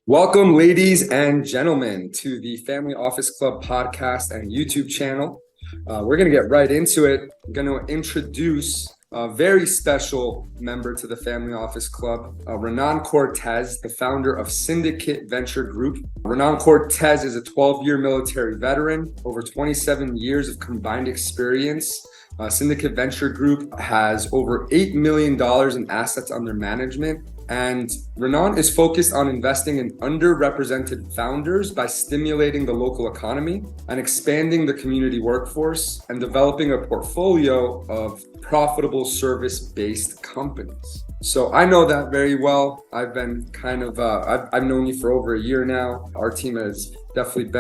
Welcome, ladies and gentlemen, to the Family Office Club podcast and YouTube channel. We're going to get right into it. I'm going to introduce a very special member to the Family Office Club, Renan Cortez, the founder of Syndicate Venture Group. Renan Cortez is a 12-year military veteran, over 27 years of combined experience. Syndicate Venture Group has over $8 million in assets under management. And Renan is focused on investing in underrepresented founders by stimulating the local economy and expanding the community workforce and developing a portfolio of profitable service-based companies. So I know that very well. I've been I've known you for over a year now. Our team has definitely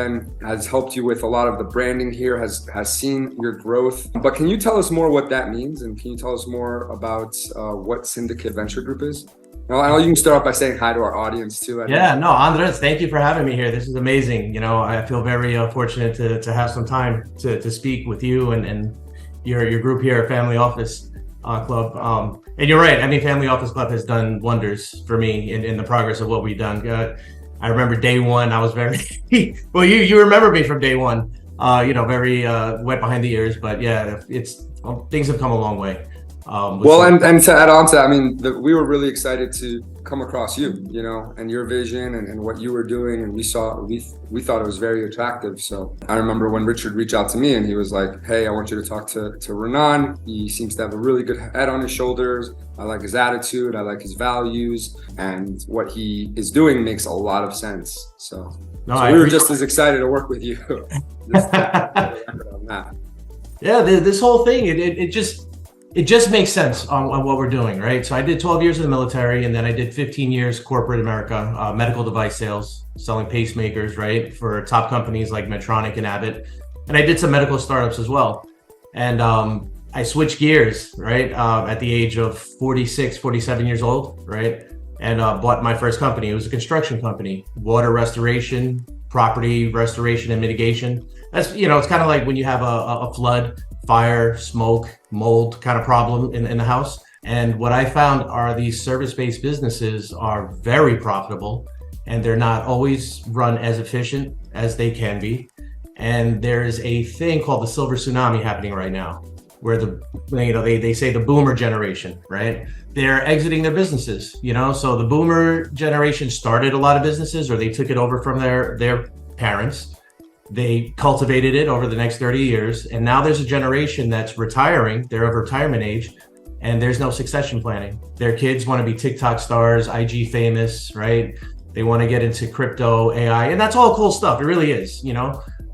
has helped you with a lot of the branding here, has seen your growth. But can you tell us more what that means? And can you tell us more about what Syndicate Venture Group is? Well, you can start off by saying hi to our audience too. Andres, thank you for having me here. This is amazing. You know, I feel very fortunate to have some time to speak with you and your group here at Family Office Club. And you're right. I mean, Family Office Club has done wonders for me in the progress of what we've done. I remember day one, I was very, well, you remember me from day one, very wet behind the ears, but yeah, things have come a long way. And to add on to that, I mean, we were really excited to come across you, and your vision and what you were doing. And we thought it was very attractive. So I remember when Richard reached out to me and he was like, hey, I want you to talk to Renan. He seems to have a really good head on his shoulders. I like his attitude. I like his values, and what he is doing makes a lot of sense. So we were just as excited to work with you. Yeah, this whole thing, it just makes sense on what we're doing, right? So I did 12 years in the military, and then I did 15 years corporate America, medical device sales, selling pacemakers, right, for top companies like Medtronic and Abbott. And I did some medical startups as well. And I switched gears, right, at the age of 46, 47 years old, right? And bought my first company. It was a construction company, water restoration, property restoration and mitigation. That's, it's kind of like when you have a flood, fire, smoke, mold kind of problem in the house. And what I found are these service-based businesses are very profitable, and they're not always run as efficient as they can be. And there's a thing called the silver tsunami happening right now, where they say the boomer generation, right? They're exiting their businesses, so the boomer generation started a lot of businesses, or they took it over from their parents. They cultivated it over the next 30 years. And now there's a generation that's retiring. They're of retirement age, and there's no succession planning. Their kids want to be TikTok stars, IG famous, right? They want to get into crypto, AI, and that's all cool stuff. It really is,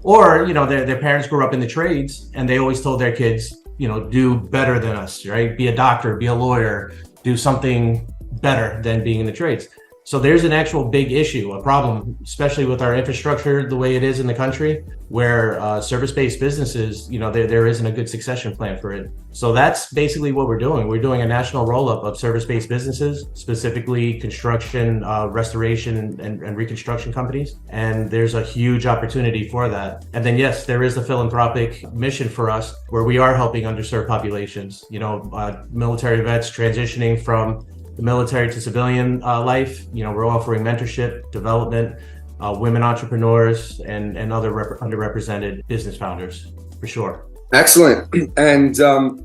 or, their parents grew up in the trades, and they always told their kids, do better than us, right? Be a doctor, be a lawyer, do something better than being in the trades. So there's an actual big issue, a problem, especially with our infrastructure the way it is in the country, where service-based businesses, there isn't a good succession plan for it. So that's basically what we're doing. We're doing a national roll-up of service-based businesses, specifically construction, restoration, and reconstruction companies. And there's a huge opportunity for that. And then, yes, there is a philanthropic mission for us where we are helping underserved populations, military vets transitioning from the military to civilian life. We're offering mentorship, development, women entrepreneurs, and other underrepresented business founders, for sure. Excellent. And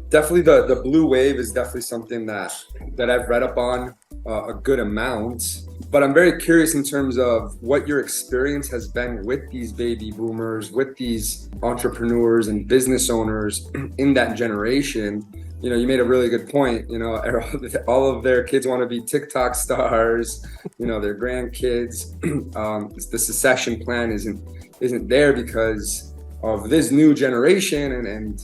definitely the blue wave is definitely something that I've read up on a good amount. But I'm very curious in terms of what your experience has been with these baby boomers, with these entrepreneurs and business owners in that generation. You made a really good point. All of their kids want to be TikTok stars, their grandkids. The succession plan isn't there because of this new generation and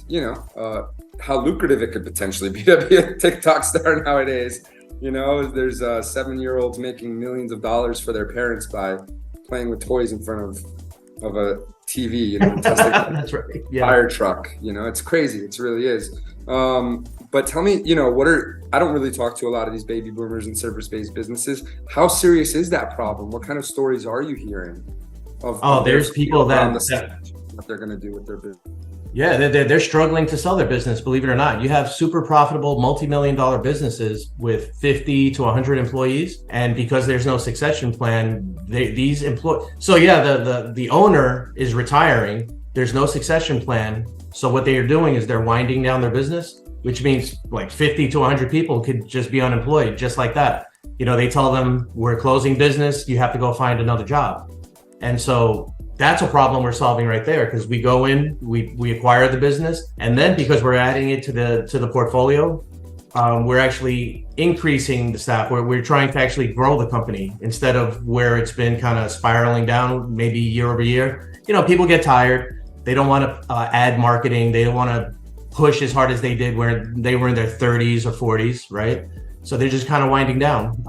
how lucrative it could potentially be to be a TikTok star nowadays. There's 7-year-olds making millions of dollars for their parents by playing with toys in front of a TV, testing That's right. Yeah. Fire truck. It's crazy. It really is. But tell me, I don't really talk to a lot of these baby boomers and service-based businesses. How serious is that problem? What kind of stories are you hearing? There's people that what they're going to do with their business. Yeah, they're struggling to sell their business, believe it or not. You have super profitable multi-million-dollar businesses with 50 to 100 employees, and because there's no succession plan, these employees. So yeah, the owner is retiring. There's no succession plan. So what they are doing is they're winding down their business, which means like 50 to 100 people could just be unemployed just like that. They tell them, we're closing business, you have to go find another job. And so that's a problem we're solving right there, because we go in, we acquire the business, and then because we're adding it to the portfolio, we're actually increasing the staff. We're trying to actually grow the company instead of where it's been kind of spiraling down, maybe year over year. People get tired. They don't want to add marketing. They don't want to push as hard as they did where they were in their 30s or 40s, right? So they're just kind of winding down.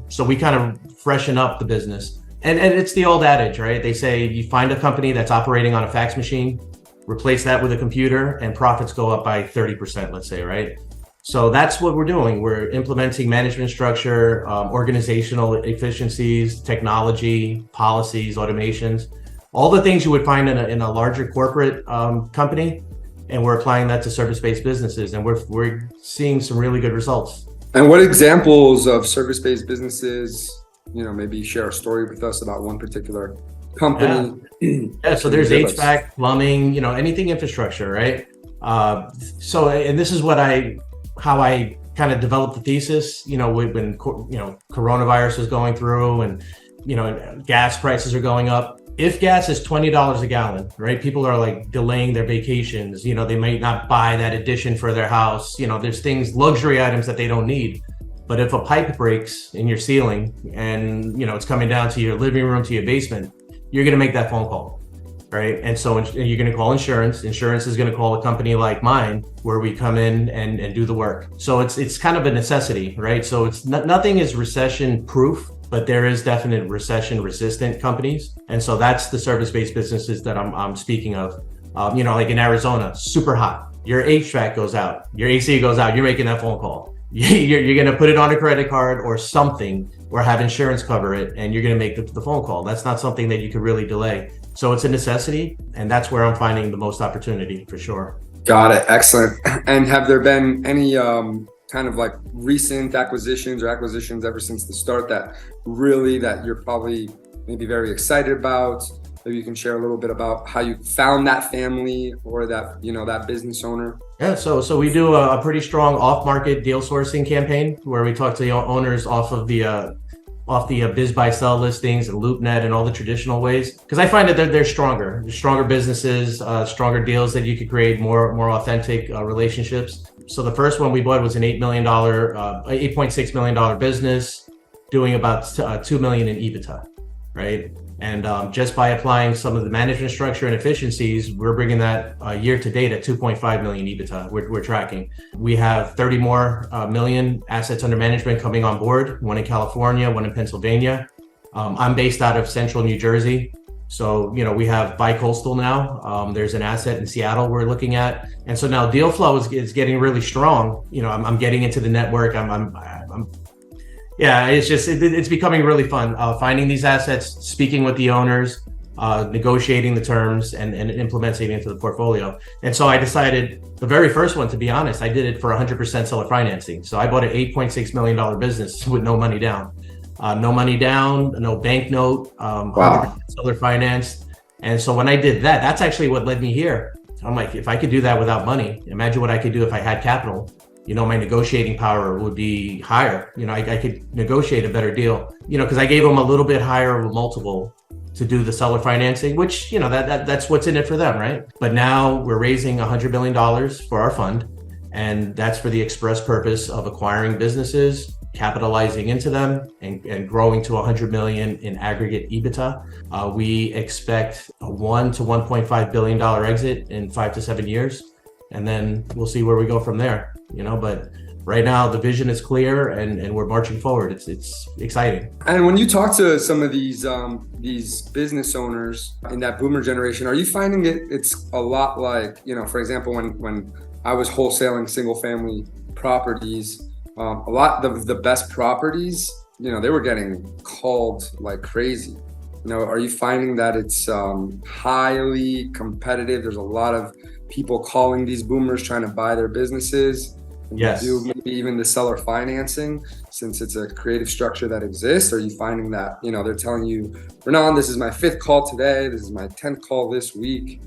So we kind of freshen up the business. And it's the old adage, right? They say you find a company that's operating on a fax machine, replace that with a computer, and profits go up by 30%, let's say, right? So that's what we're doing. We're implementing management structure, organizational efficiencies, technology, policies, automations, all the things you would find in a larger corporate company. And we're applying that to service-based businesses, and we're seeing some really good results. And what examples of service-based businesses, maybe share a story with us about one particular company. Yeah, so there's HVAC, plumbing, anything infrastructure, right? And this is how I kind of developed the thesis, when coronavirus was going through and, gas prices are going up. If gas is $20 a gallon, right? People are like delaying their vacations. They might not buy that addition for their house. There's luxury items that they don't need. But if a pipe breaks in your ceiling and, it's coming down to your living room, to your basement, you're going to make that phone call, right? And so you're going to call insurance. Insurance is going to call a company like mine where we come in and do the work. So it's kind of a necessity, right? So it's nothing is recession proof, but there is definite recession resistant companies. And so that's the service-based businesses that I'm speaking of. Like in Arizona, super hot. Your HVAC goes out, your AC goes out, you're making that phone call. You're going to put it on a credit card or something, or have insurance cover it, and you're going to make the phone call. That's not something that you could really delay. So it's a necessity, and that's where I'm finding the most opportunity for sure. Got it. Excellent. And have there been any kind of like recent acquisitions ever since the start that you're probably maybe very excited about? Maybe you can share a little bit about how you found that family or that, that business owner. Yeah, so we do a pretty strong off-market deal sourcing campaign where we talk to the owners off the biz buy sell listings and LoopNet and all the traditional ways, because I find that they're stronger. They're stronger businesses, stronger deals that you could create more authentic relationships. So the first one we bought was an $8.6 million business doing about $2 million in EBITDA, right? And just by applying some of the management structure and efficiencies, we're bringing that year to date at 2.5 million EBITDA. We're tracking. We have 30 more million assets under management coming on board, one in California, one in Pennsylvania. I'm based out of central New Jersey. So, we have bi-coastal now. There's an asset in Seattle we're looking at. And so now deal flow is getting really strong. I'm getting into the network. Yeah, it's becoming really fun finding these assets, speaking with the owners, negotiating the terms and implementing it into the portfolio. And so I decided the very first one, to be honest, I did it for 100% seller financing. So I bought an $8.6 million business with no money down. No bank note, 100% seller financed. And so when I did that, that's actually what led me here. I'm like, if I could do that without money, imagine what I could do if I had capital. My negotiating power would be higher. I could negotiate a better deal, because I gave them a little bit higher of a multiple to do the seller financing, which, that's what's in it for them, right? But now we're raising $100 million for our fund. And that's for the express purpose of acquiring businesses, capitalizing into them and growing to 100 million in aggregate EBITDA. We expect a $1 to $1.5 billion exit in 5 to 7 years. And then we'll see where we go from there, but right now the vision is clear and we're marching forward. It's exciting. And when you talk to some of these business owners in that boomer generation, are you finding it's a lot like, for example, when I was wholesaling single family properties, a lot of the best properties, they were getting called like crazy. Are you finding that it's highly competitive? There's a lot of people calling these boomers trying to buy their businesses? And Yes. do maybe even the seller financing, since it's a creative structure that exists? Are you finding that, they're telling you, Renan, this is my 5th call today, this is my 10th call this week,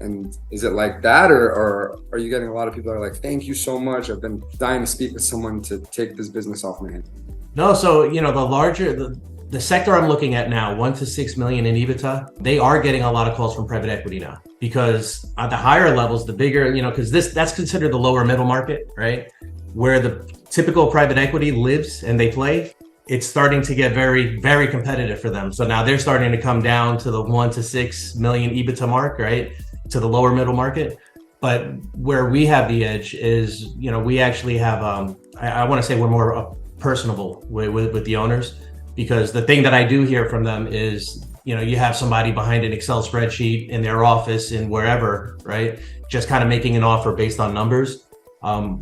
and is it like that, or are you getting a lot of people that are like, thank you so much, I've been dying to speak with someone to take this business off my hand? No, so the sector I'm looking at now, 1 to 6 million in EBITDA, they are getting a lot of calls from private equity now, because at the higher levels, the bigger, because that's considered the lower middle market, right? Where the typical private equity lives and they play, it's starting to get very, very competitive for them. So now they're starting to come down to the 1 to 6 million EBITDA mark, right? To the lower middle market. But where we have the edge is, we actually have, I want to say we're more personable with the owners, because the thing that I do hear from them is, you have somebody behind an Excel spreadsheet in their office and wherever, right? Just kind of making an offer based on numbers.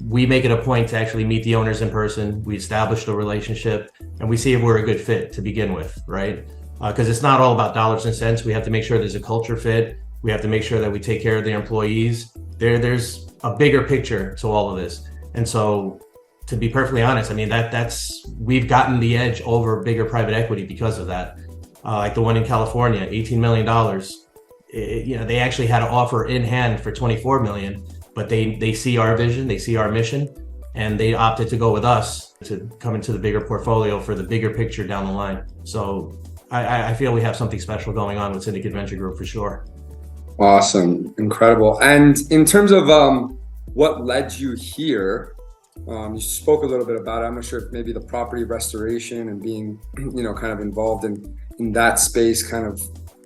We make it a point to actually meet the owners in person. We establish the relationship and we see if we're a good fit to begin with, right? Because it's not all about dollars and cents. We have to make sure there's a culture fit. We have to make sure that we take care of the employees. There's a bigger picture to all of this. And so, to be perfectly honest, I mean, we've gotten the edge over bigger private equity because of that. Like the one in California, $18 million. They actually had an offer in hand for 24 million, but they see our vision, they see our mission, and they opted to go with us to come into the bigger portfolio for the bigger picture down the line. So I feel we have something special going on with Syndicate Venture Group for sure. Awesome, incredible. And in terms of what led you here, you spoke a little bit about it. I'm not sure if maybe the property restoration and being, kind of involved in that space kind of,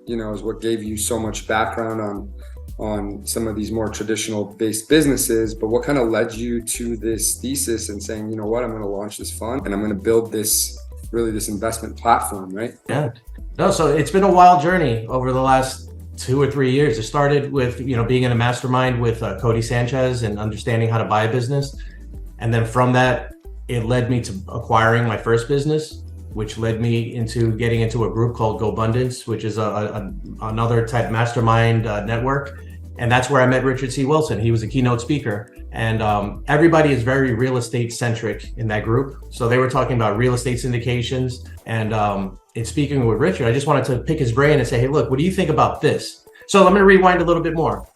is what gave you so much background on some of these more traditional based businesses. But what kind of led you to this thesis and saying, I'm going to launch this fund and I'm going to build this investment platform, right? Yeah. No, so it's been a wild journey over the last 2 or 3 years. It started with, being in a mastermind with Cody Sanchez and understanding how to buy a business. And then from that, it led me to acquiring my first business, which led me into getting into a group called GoBundance, which is another type mastermind network. And that's where I met Richard C. Wilson. He was a keynote speaker. And everybody is very real estate centric in that group. So they were talking about real estate syndications. And in speaking with Richard, I just wanted to pick his brain and say, hey, look, what do you think about this? So I'm going to rewind a little bit more.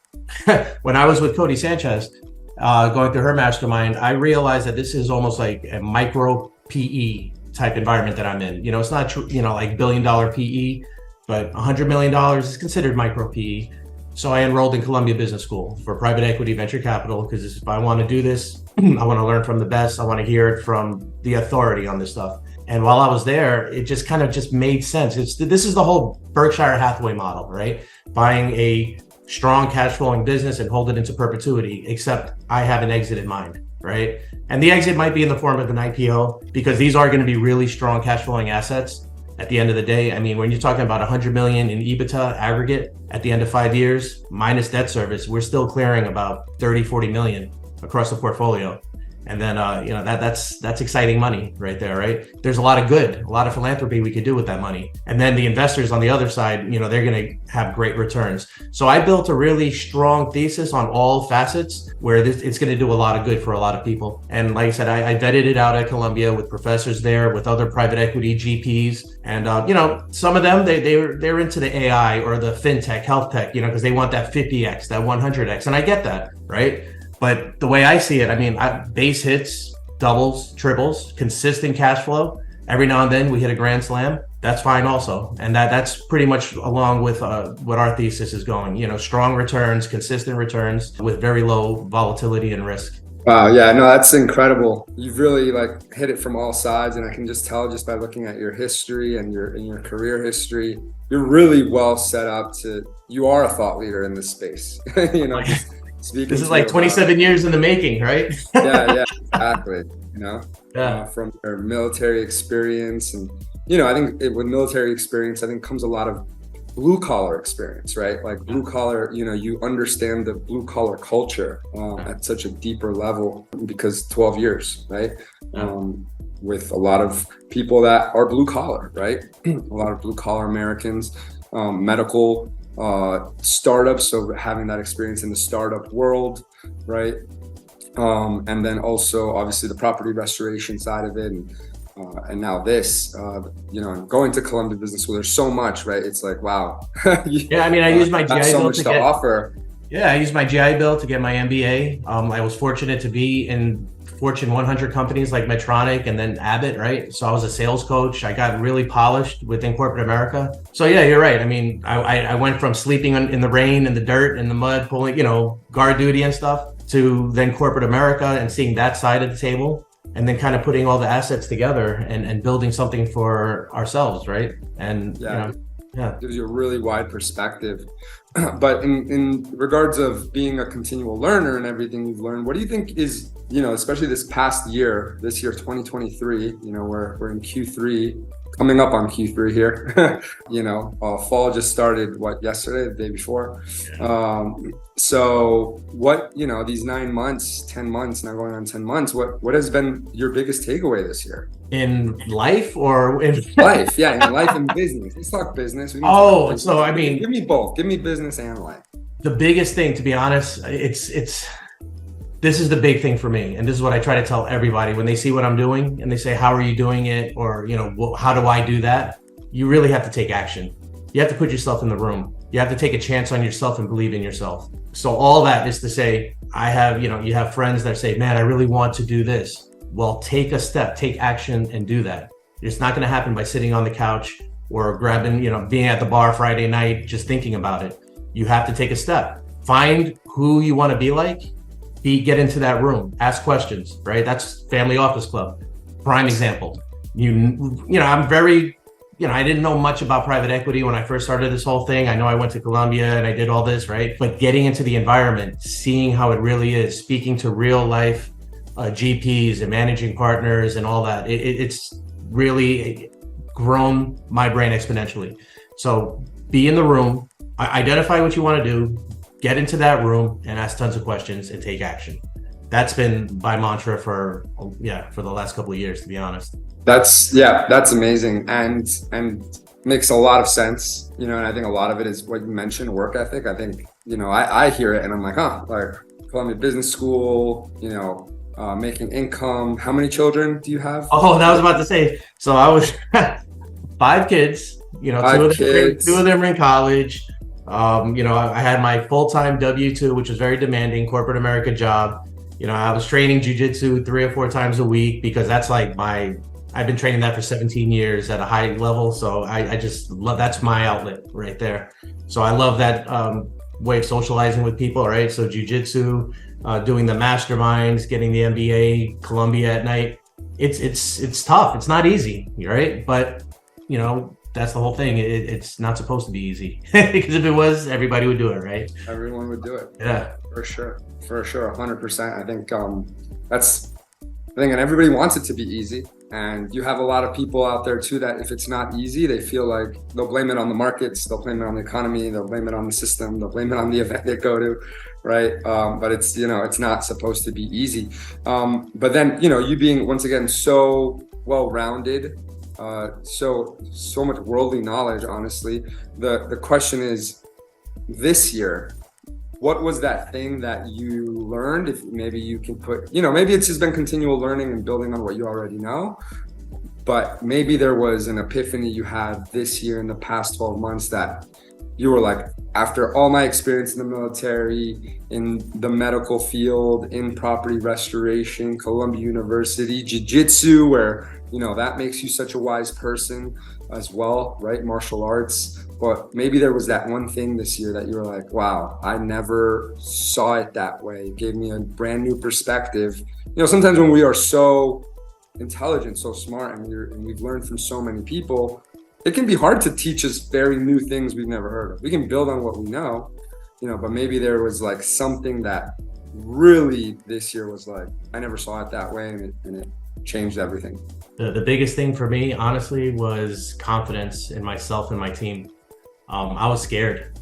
When I was with Cody Sanchez, going through her mastermind, I realized that this is almost like a micro PE type environment that I'm in. It's not true, like $1 billion PE, but $100 million is considered micro PE. So I enrolled in Columbia Business School for private equity venture capital, because if I want to do this, I want to learn from the best. I want to hear it from the authority on this stuff. And while I was there, it just kind of just made sense. This is the whole Berkshire Hathaway model, right? Buying a strong cash flowing business and hold it into perpetuity, except I have an exit in mind, right? And the exit might be in the form of an IPO, because these are going to be really strong cash flowing assets at the end of the day. I mean, when you're talking about 100 million in EBITDA aggregate at the end of 5 years, minus debt service, we're still clearing about 30-40 million across the portfolio. And then, that's exciting money right there, right? There's a lot of good, a lot of philanthropy we could do with that money. And then the investors on the other side, they're going to have great returns. So I built a really strong thesis on all facets where it's going to do a lot of good for a lot of people. And like I said, I vetted it out at Columbia with professors there, with other private equity GPs. And, some of them, they're into the AI or the fintech, health tech, because they want that 50X, that 100X. And I get that, right? But the way I see it, I mean, base hits, doubles, triples, consistent cash flow. Every now and then we hit a grand slam. That's fine also. And that's pretty much along with what our thesis is going, strong returns, consistent returns with very low volatility and risk. Wow. Yeah, no, that's incredible. You've really hit it from all sides. And I can just tell just by looking at your history and your career history, you're really well set up you are a thought leader in this space, This is like 27 years in the making, right? yeah, exactly. From your military experience, and I think with military experience, I think comes a lot of blue collar experience, right? Like blue collar, you understand the blue collar culture at such a deeper level because 12 years, right? With a lot of people that are blue collar, right? A lot of blue collar Americans, medical startups, so having that experience in the startup world, right? And then also obviously the property restoration side of it, and now this, and going to Columbia Business School. There's so much, right? It's like, wow. Yeah, I mean, I use my GI so Bill much to offer. Yeah, I used my GI Bill to get my MBA. I was fortunate to be in Fortune 100 companies like Medtronic and then Abbott, right? So I was a sales coach. I got really polished within corporate America. So yeah, you're right. I mean, I went from sleeping in the rain and the dirt and the mud, pulling, guard duty and stuff, to then corporate America and seeing that side of the table, and then kind of putting all the assets together and building something for ourselves, right? And gives you a really wide perspective. But in regards of being a continual learner and everything you've learned, what do you think is, especially this past year, this year 2023, we're in Q3, coming up on Q3 here. Fall just started yesterday, the day before. So what, these 9 months, 10 months, now going on 10 months, what has been your biggest takeaway this year? In life or in life? Yeah, in life and business. Let's talk business. So I mean, give me both. Give me business and life. The biggest thing, to be honest, this is the big thing for me. And this is what I try to tell everybody when they see what I'm doing and they say, how are you doing it? Or, how do I do that? You really have to take action. You have to put yourself in the room. You have to take a chance on yourself and believe in yourself. So all that is to say, you have friends that say, man, I really want to do this. Well, take a step, take action and do that. It's not going to happen by sitting on the couch or grabbing, being at the bar Friday night, just thinking about it. You have to take a step. Find who you want to be like. Get into that room, ask questions, right? That's Family Office Club, prime example. I'm very, I didn't know much about private equity when I first started this whole thing. I know I went to Columbia and I did all this, right? But getting into the environment, seeing how it really is, speaking to real life GPs and managing partners and all that, it's really grown my brain exponentially. So be in the room, identify what you want to do, get into that room and ask tons of questions and take action. That's been my mantra for the last couple of years, to be honest. That's amazing and makes a lot of sense. And I think a lot of it is what you mentioned, work ethic. I think, I hear it and I'm like, like Columbia Business School, making income. How many children do you have? Oh, I was about to say, so I was 5 kids, two of them are in college. I had my full-time W-2, which was very demanding corporate America job. I was training jujitsu 3 or 4 times a week because that's like I've been training that for 17 years at a high level. So I just love, that's my outlet right there. So I love that way of socializing with people, right? So jujitsu, doing the masterminds, getting the MBA, Columbia at night. It's tough. It's not easy, right? But, that's the whole thing. It's not supposed to be easy because if it was, everybody would do it, right? Everyone would do it. Yeah, for sure, 100%. I think that's the thing, and everybody wants it to be easy. And you have a lot of people out there too that if it's not easy, they feel like they'll blame it on the markets, they'll blame it on the economy, they'll blame it on the system, they'll blame it on the event they go to, right? But it's it's not supposed to be easy. But then you being once again so well-rounded. So much worldly knowledge, honestly. The question is, this year, what was that thing that you learned? If maybe you can put, maybe it's just been continual learning and building on what you already know, but maybe there was an epiphany you had this year in the past 12 months that you were like, after all my experience in the military, in the medical field, in property restoration, Columbia University, jiu-jitsu, where that makes you such a wise person as well, right? Martial arts. But maybe there was that one thing this year that you were like, wow, I never saw it that way. It gave me a brand new perspective. Sometimes when we are so intelligent, so smart, and we've learned from so many people, it can be hard to teach us very new things we've never heard of. We can build on what we know, but maybe there was like something that really this year was like, I never saw it that way, and it changed everything. The biggest thing for me, honestly, was confidence in myself and my team. I was scared,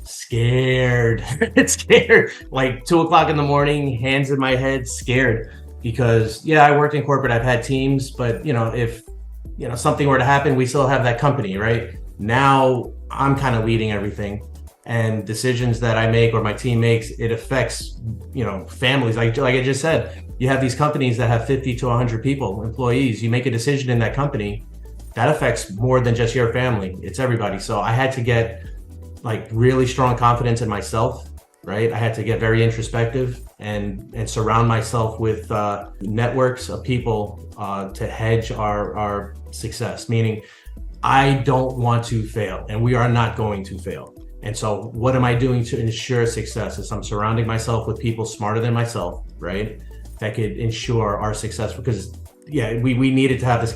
like 2 o'clock in the morning, hands in my head, scared because I worked in corporate. I've had teams, but if something were to happen, we still have that company, right? Now I'm kind of leading everything. and decisions that I make or my team makes, it affects, families. Like I just said, you have these companies that have 50 to 100 people, employees. You make a decision in that company that affects more than just your family. It's everybody. So I had to get like really strong confidence in myself, right? I had to get very introspective and surround myself with networks of people to hedge our success, meaning I don't want to fail, and we are not going to fail. And so what am I doing to ensure success? Is I'm surrounding myself with people smarter than myself, right? That could ensure our success, because we needed to have this.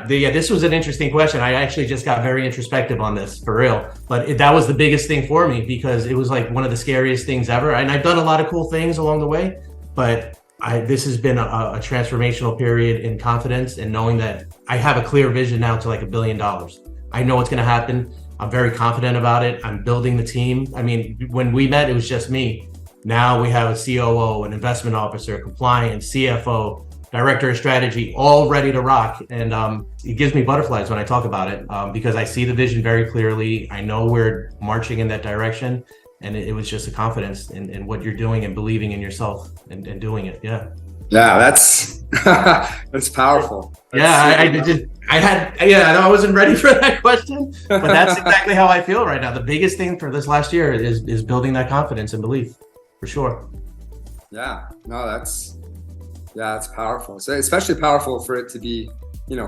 This was an interesting question. I actually just got very introspective on this, for real. But that was the biggest thing for me, because it was like one of the scariest things ever. And I've done a lot of cool things along the way, but this has been a transformational period in confidence and knowing that I have a clear vision now to like $1 billion. I know what's going to happen. I'm very confident about it. I'm building the team. I mean, when we met, it was just me. Now we have a COO, an investment officer, compliance, CFO, director of strategy, all ready to rock. And it gives me butterflies when I talk about it, because I see the vision very clearly. I know we're marching in that direction. And it was just a confidence in what you're doing and believing in yourself and doing it. Yeah. Yeah, that's that's powerful. I wasn't ready for that question, but that's exactly how I feel right now. The biggest thing for this last year is building that confidence and belief, for sure. Yeah, no, that's powerful. So especially powerful for it to be,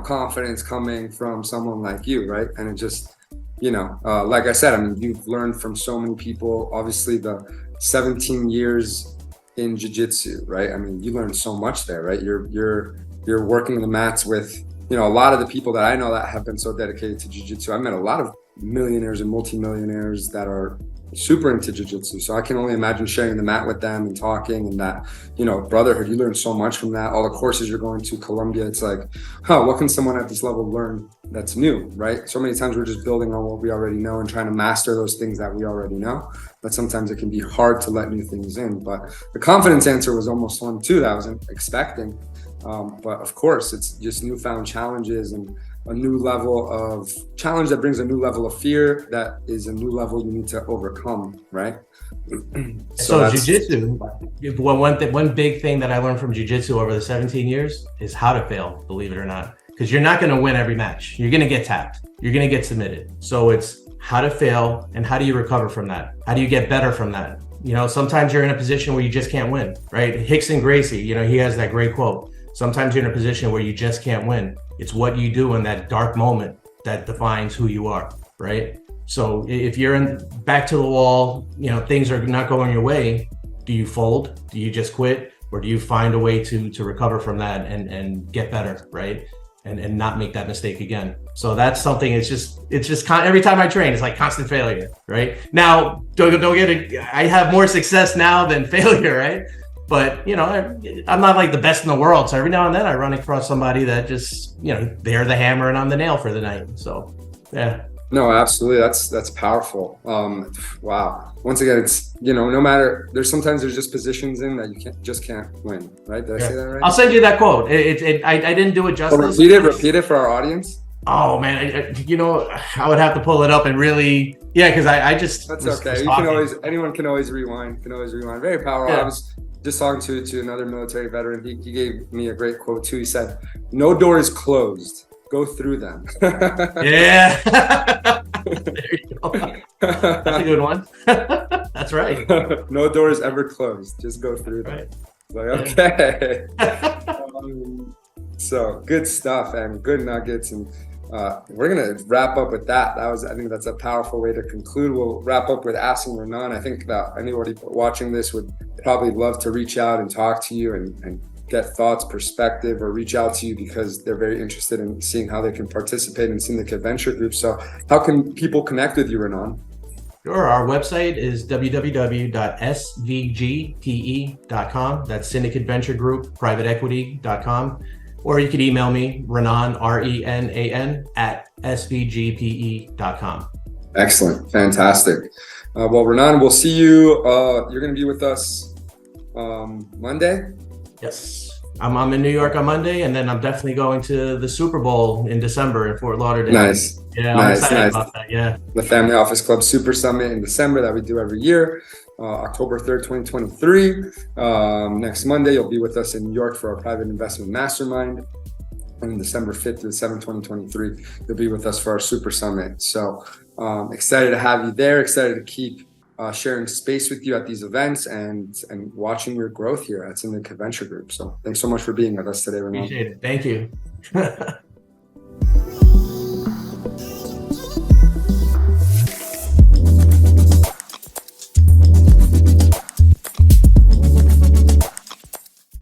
confidence coming from someone like you, right? And it just, like I said, I mean, you've learned from so many people, obviously the 17 years in jiu-jitsu, right? I mean, you learned so much there, right? You're working the mats with, a lot of the people that I know that have been so dedicated to jiu-jitsu. I met a lot of millionaires and multimillionaires that are super into jiu-jitsu. So I can only imagine sharing the mat with them and talking, and that, brotherhood, you learn so much from that. All the courses you're going to, Colombia, it's like, what can someone at this level learn that's new, right? So many times we're just building on what we already know and trying to master those things that we already know. But sometimes it can be hard to let new things in. But the confidence answer was almost one too that I wasn't expecting. But of course, it's just newfound challenges and a new level of challenge that brings a new level of fear. That is a new level you need to overcome, right? So jiu-jitsu, one big thing that I learned from jiu-jitsu over the 17 years is how to fail, believe it or not. Because you're not going to win every match. You're going to get tapped. You're going to get submitted. So it's how to fail and how do you recover from that? How do you get better from that? Sometimes you're in a position where you just can't win, right? Hickson Gracie, he has that great quote. Sometimes you're in a position where you just can't win. It's what you do in that dark moment that defines who you are, right? So if you're back to the wall, things are not going your way, do you fold? Do you just quit? Or do you find a way to recover from that and get better, right? And not make that mistake again. So that's something, it's just every time I train, it's like constant failure, right? Now, don't get it, I have more success now than failure, right? But, I'm not like the best in the world. So every now and then I run across somebody that just, they're the hammer and I'm the nail for the night. So, yeah. No, absolutely. That's powerful. Wow. Once again, it's, no matter, there's just positions in that you can't win, right? Did I say that right? I'll send you that quote. I didn't do it justice. Repeat it for our audience. Oh man, I would have to pull it up and really, because I just. That's okay. Anyone can always rewind. Very powerful. Yeah. I was just talking to another military veteran. He gave me a great quote too. He said, "No door is closed. Go through them." Yeah. There you go. That's a good one. That's right. No door is ever closed. Just go through them. Right. Like, okay. So good stuff and good nuggets. And we're going to wrap up with that. I think that's a powerful way to conclude. We'll wrap up with asking Renan. I think that anybody watching this would probably love to reach out and talk to you and get thoughts, perspective, or reach out to you because they're very interested in seeing how they can participate in Syndicate Venture Group. So how can people connect with you, Renan? Sure. Our website is www.svgpe.com. That's Syndicate Venture Group, privateequity.com. Or you could email me, Renan, RENAN, @svgpe.com. Excellent. Fantastic. Well, Renan, we'll see you. You're going to be with us Monday? Yes. I'm in New York on Monday, and then I'm definitely going to the Super Bowl in December in Fort Lauderdale. Nice. Yeah, I'm excited about that. Yeah. The Family Office Club Super Summit in December that we do every year, October 3rd, 2023. Next Monday, you'll be with us in New York for our private investment mastermind. And December 5th to the 7th, 2023, you'll be with us for our Super Summit. So excited to have you there, excited to keep sharing space with you at these events and watching your growth here at Syndicate Venture Group. So thanks so much for being with us today, Renan. Appreciate it. Thank you.